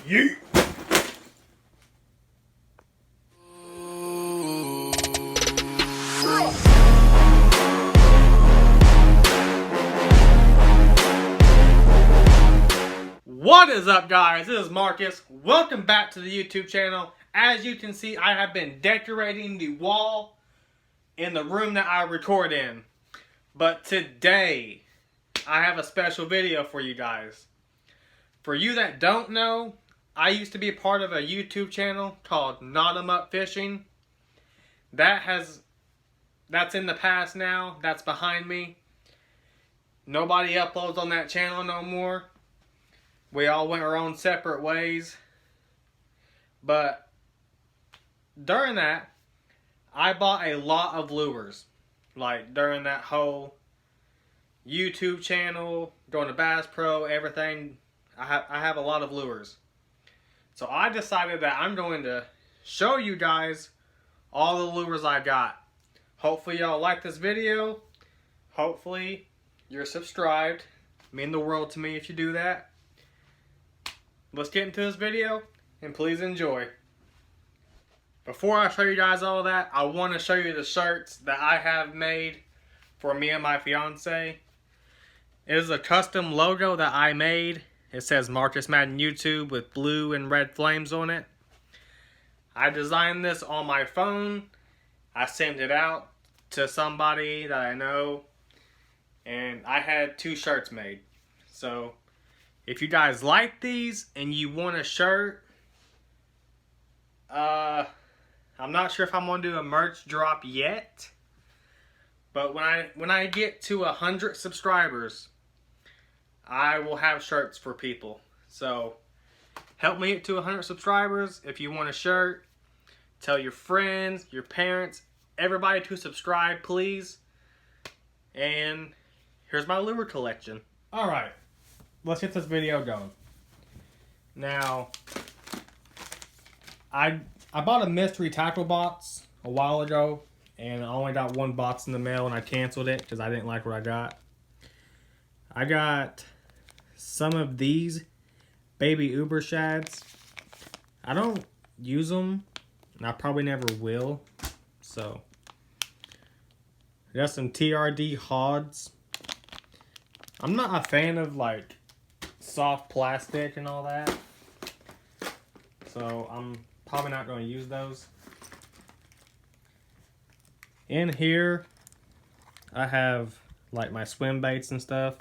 Yeet. What is up, guys? This is Marcus. Welcome back to the YouTube channel. As you can see, I have been decorating the wall in the room that I record in. But today, I have a special video for you guys. For you that don't know, I used to be part of a YouTube channel called Knot 'em Up Fishing. That's in the past now. That's behind me. Nobody uploads on that channel no more. We all went our own separate ways. But during that, I bought a lot of lures. Like during that whole YouTube channel, going to Bass Pro, everything, I have a lot of lures. So I decided that I'm going to show you guys all the lures I got. Hopefully y'all like this video. Hopefully you're subscribed. It means the world to me if you do that. Let's get into this video and please enjoy. Before I show you guys all that, I want to show you the shirts that I have made for me and my fiance. It is a custom logo that I made. It says Marcus Madden YouTube with blue and red flames on it. I designed this on my phone. I sent it out to somebody that I know. And I had 2 shirts made. So if you guys like these and you want a shirt, I'm not sure if I'm going to do a merch drop yet. But when I get to 100 subscribers, I will have shirts for people. So help me get to 100 subscribers. If you want a shirt, tell your friends, your parents, everybody to subscribe, please. And here's my lure collection. Alright, let's get this video going. Now, I bought a mystery tackle box a while ago, and I only got 1 box in the mail and I canceled it because I didn't like what I got. I got some of these baby Uber shads. I don't use them, and I probably never will. So, I got some TRD Hods. I'm not a fan of like soft plastic and all that, so I'm probably not going to use those. In here, I have like my swim baits and stuff.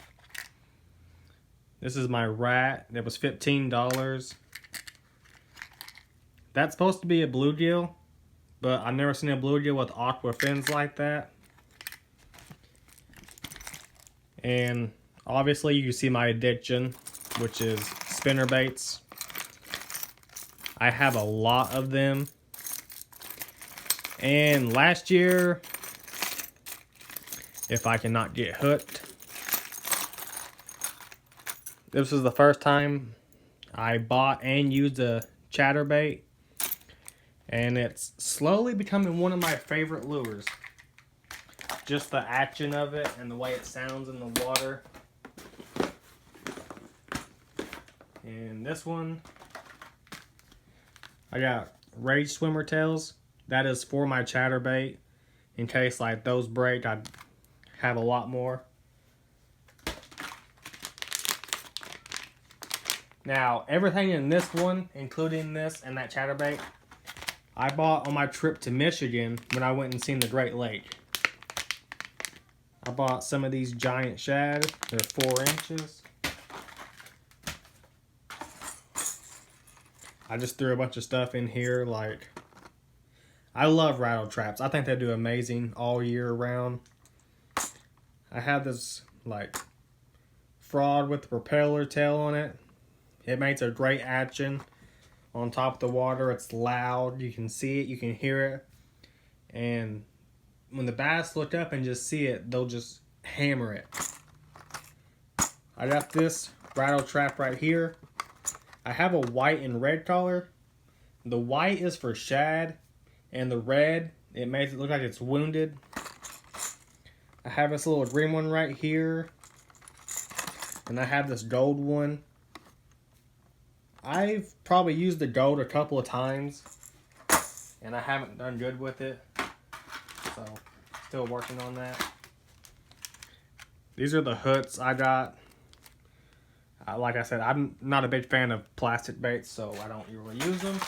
This is my rat. That was $15. That's supposed to be a bluegill, but I've never seen a bluegill with aqua fins like that. And obviously you see my addiction, which is spinner baits. I have a lot of them. And last year, if I cannot get hooked, this was the first time I bought and used a chatterbait. And it's slowly becoming one of my favorite lures. Just the action of it and the way it sounds in the water. And this one, I got Rage Swimmer Tails. That is for my chatterbait. In case like those break, I'd have a lot more. Now, everything in this one, including this and that chatterbait, I bought on my trip to Michigan when I went and seen the Great Lake. I bought some of these giant shad. They're 4 inches. I just threw a bunch of stuff in here. Like, I love rattle traps. I think they do amazing all year round. I have this like frog with the propeller tail on it. It makes a great action on top of the water. It's loud. You can see it. You can hear it. And when the bass look up and just see it, they'll just hammer it. I got this rattle trap right here. I have a white and red color. The white is for shad, and the red, it makes it look like it's wounded. I have this little green one right here, and I have this gold one. I've probably used the gold a couple of times, and I haven't done good with it. So, still working on that. These are the hooks I got. Like I said, I'm not a big fan of plastic baits, so I don't really use them.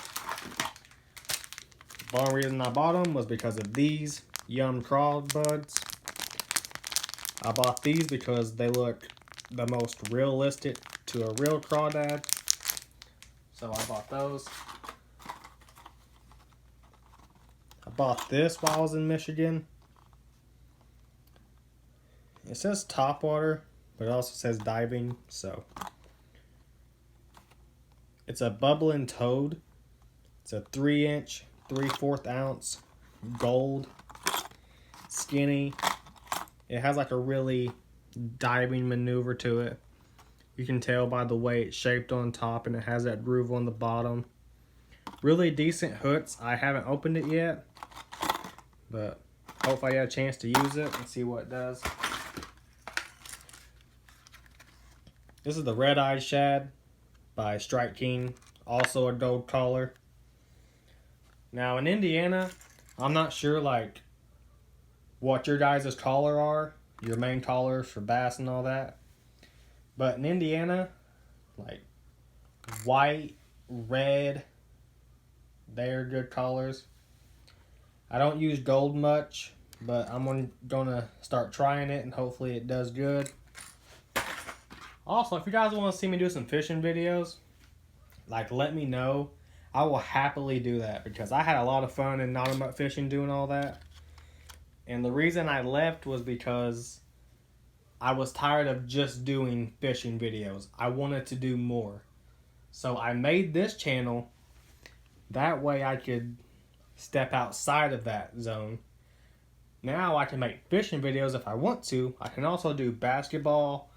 The only reason I bought them was because of these Yum Craw Buds. I bought these because they look the most realistic to a real crawdad. So I bought those. I bought this while I was in Michigan. It says topwater, but it also says diving, so. It's a bubbling toad. It's a 3-inch, 3/4 ounce gold, skinny. It has like a really diving maneuver to it. You can tell by the way it's shaped on top, and it has that groove on the bottom. Really decent hooks. I haven't opened it yet, but hopefully I get a chance to use it and see what it does. This is the Red Eye Shad by Strike King, also a gold collar. Now in Indiana, I'm not sure like what your guys' collar are, your main collars for bass and all that. But in Indiana, like white, red, they're good collars. I don't use gold much, but I'm gonna start trying it and hopefully it does good. Also, if you guys want to see me do some fishing videos, like let me know. I will happily do that because I had a lot of fun in Nottamuck fishing doing all that. And the reason I left was because I was tired of just doing fishing videos. I wanted to do more. So I made this channel. That way I could step outside of that zone. Now I can make fishing videos if I want to. I can also do basketball,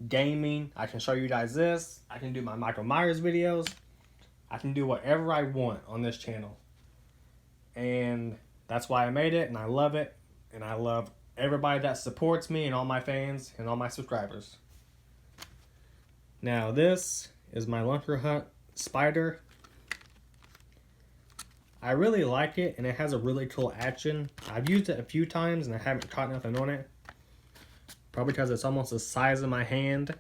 gaming. I can show you guys this. I can do my Michael Myers videos. I can do whatever I want on this channel. And that's why I made it, and I love it. And I love everybody that supports me and all my fans and all my subscribers. Now this is my Lunker Hunt Spider. I really like it, and it has a really cool action. I've used it a few times and I haven't caught nothing on it. Probably because it's almost the size of my hand,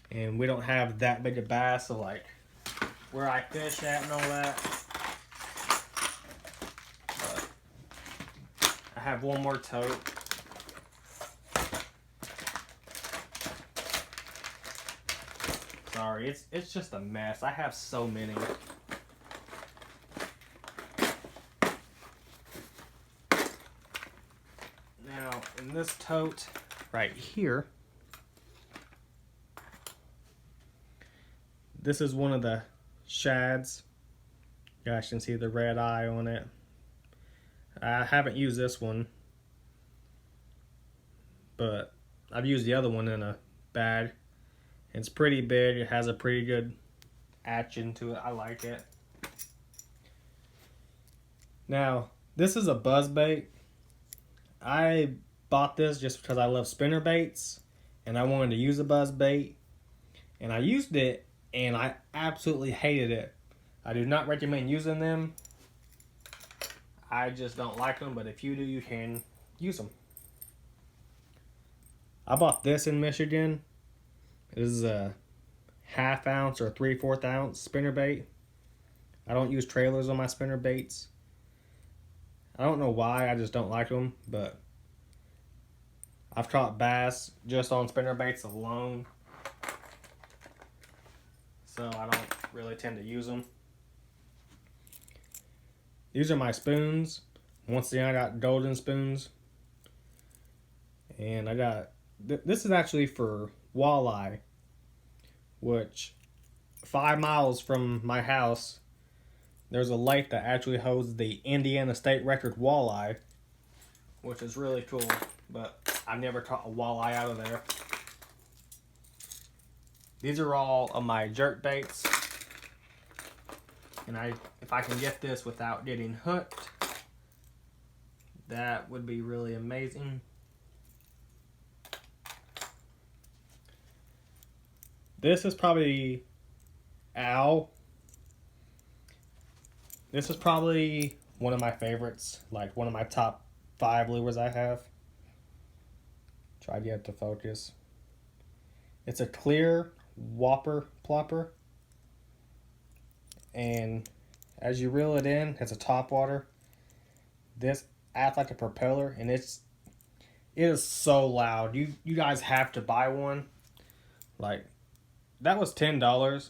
and we don't have that big a bass, so like where I fish at and all that. But I have one more tote. Sorry, it's just a mess. I have so many. Now, in this tote right here, this is one of the shads. You guys can see the red eye on it. I haven't used this one, but I've used the other one in a bag. It's pretty big. It has a pretty good action to it. I like it. Now, this is a buzz bait. I bought this just because I love spinner baits and I wanted to use a buzz bait. And I used it and I absolutely hated it. I do not recommend using them. I just don't like them, but if you do, you can use them. I bought this in Michigan. This is a 1/2 ounce or 3/4 ounce spinner bait. I don't use trailers on my spinner baits. I don't know why, I just don't like them, but I've caught bass just on spinner baits alone, so I don't really tend to use them. These are my spoons. Once again, I got golden spoons, and I got this is actually for walleye, which 5 miles from my house there's a lake that actually holds the Indiana state record walleye, which is really cool, but I've never caught a walleye out of there. These are all of my jerk baits, and if I can get this without getting hooked, that would be really amazing. This is probably Al This is probably one of my favorites, like one of my top 5 lures I have. Try to get it to focus. It's a clear whopper plopper. And as you reel it in, it's a top water. This acts like a propeller, and it is so loud. You guys have to buy one. Like, that was $10,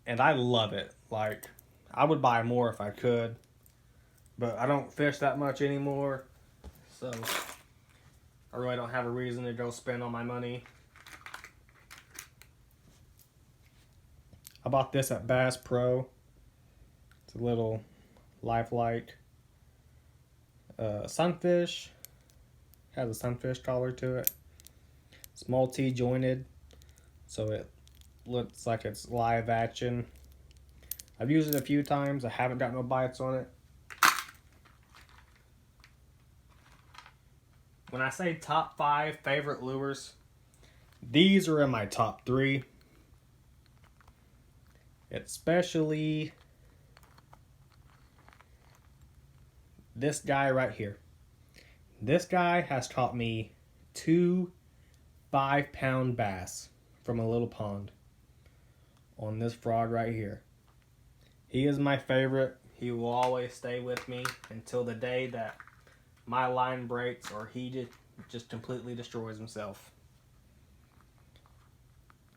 and I love it. Like, I would buy more if I could, but I don't fish that much anymore, so I really don't have a reason to go spend all my money. I bought this at Bass Pro. It's a little lifelike sunfish. Has a sunfish collar to it. It's multi-jointed, so it looks like it's live action. I've used it a few times. I haven't got no bites on it. When I say top 5 favorite lures, these are in my top 3. Especially this guy right here. This guy has taught me 2 5-pound bass from a little pond on this frog right here. He is my favorite. He will always stay with me until the day that my line breaks or he just completely destroys himself.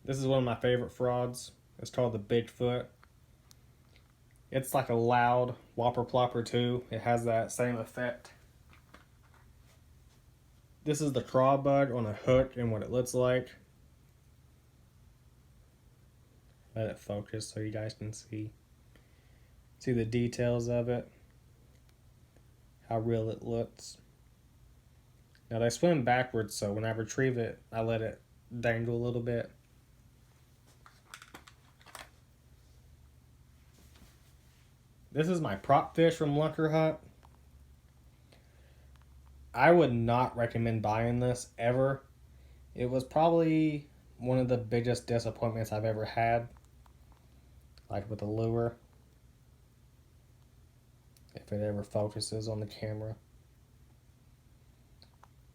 This is one of my favorite frogs. It's called the Bigfoot. It's like a loud whopper plopper too. It has that same effect. This is the crawbug on a hook and what it looks like. Let it focus so you guys can see the details of it. How real it looks. Now they swim backwards, so when I retrieve it, I let it dangle a little bit. This is my prop fish from Lunker Hut. I would not recommend buying this ever. It was probably one of the biggest disappointments I've ever had. Like with a lure. If it ever focuses on the camera.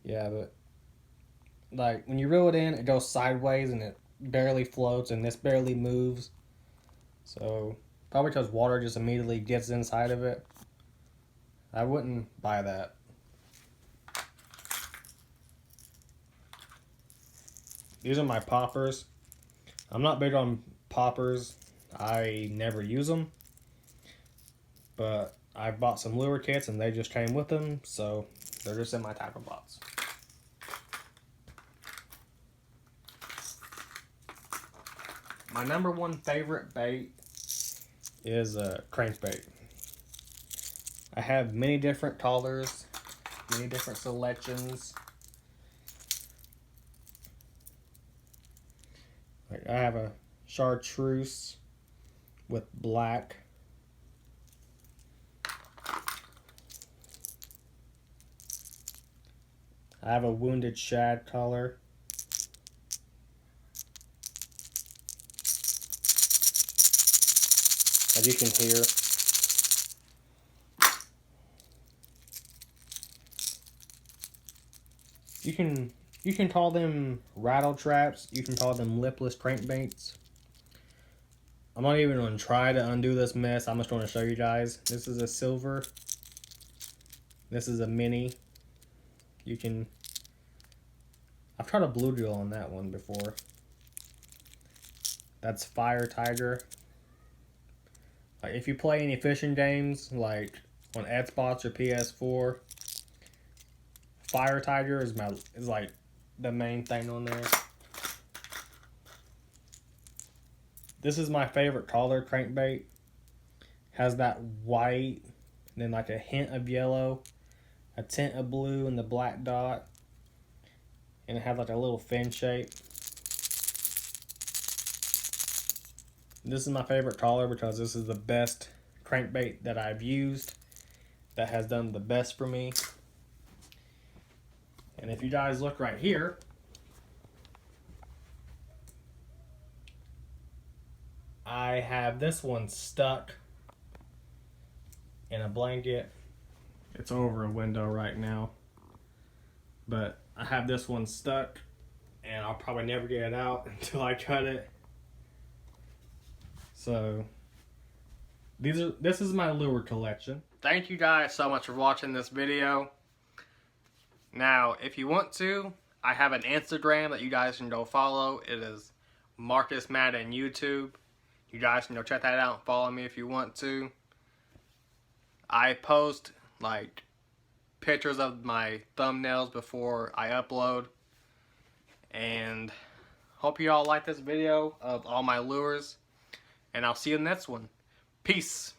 Yeah, but like when you reel it in, it goes sideways and it barely floats, and this barely moves. So probably because water just immediately gets inside of it. I wouldn't buy that. These are my poppers. I'm not big on poppers. I never use them. But I bought some lure kits and they just came with them. So they're just in my tackle box. My number 1 favorite bait is a crankbait. I have many different colors, many different selections. Like I have a chartreuse with black. I have a wounded shad color. As you can hear. You can call them rattle traps. You can call them lipless crankbaits. I'm not even going to try to undo this mess. I'm just going to show you guys. This is a silver. This is a mini. I've tried a bluegill on that one before. That's Fire Tiger. Like if you play any fishing games, like on Xbox or PS4, Fire Tiger is like the main thing on there. This is my favorite color crankbait. Has that white, and then like a hint of yellow, a tint of blue, and the black dot. And it has like a little fin shape. This is my favorite color because this is the best crankbait that I've used that has done the best for me. And if you guys look right here, I have this one stuck and a blanket. It's over a window right now, but I have this one stuck, and I'll probably never get it out until I cut it. So this is my lure collection. Thank you guys so much for watching this video. Now, if you want to, I have an Instagram that you guys can go follow. It is Marcus Madden YouTube. You guys can go check that out and follow me if you want to. I post like pictures of my thumbnails before I upload. And hope you all like this video of all my lures. And I'll see you in the next one. Peace.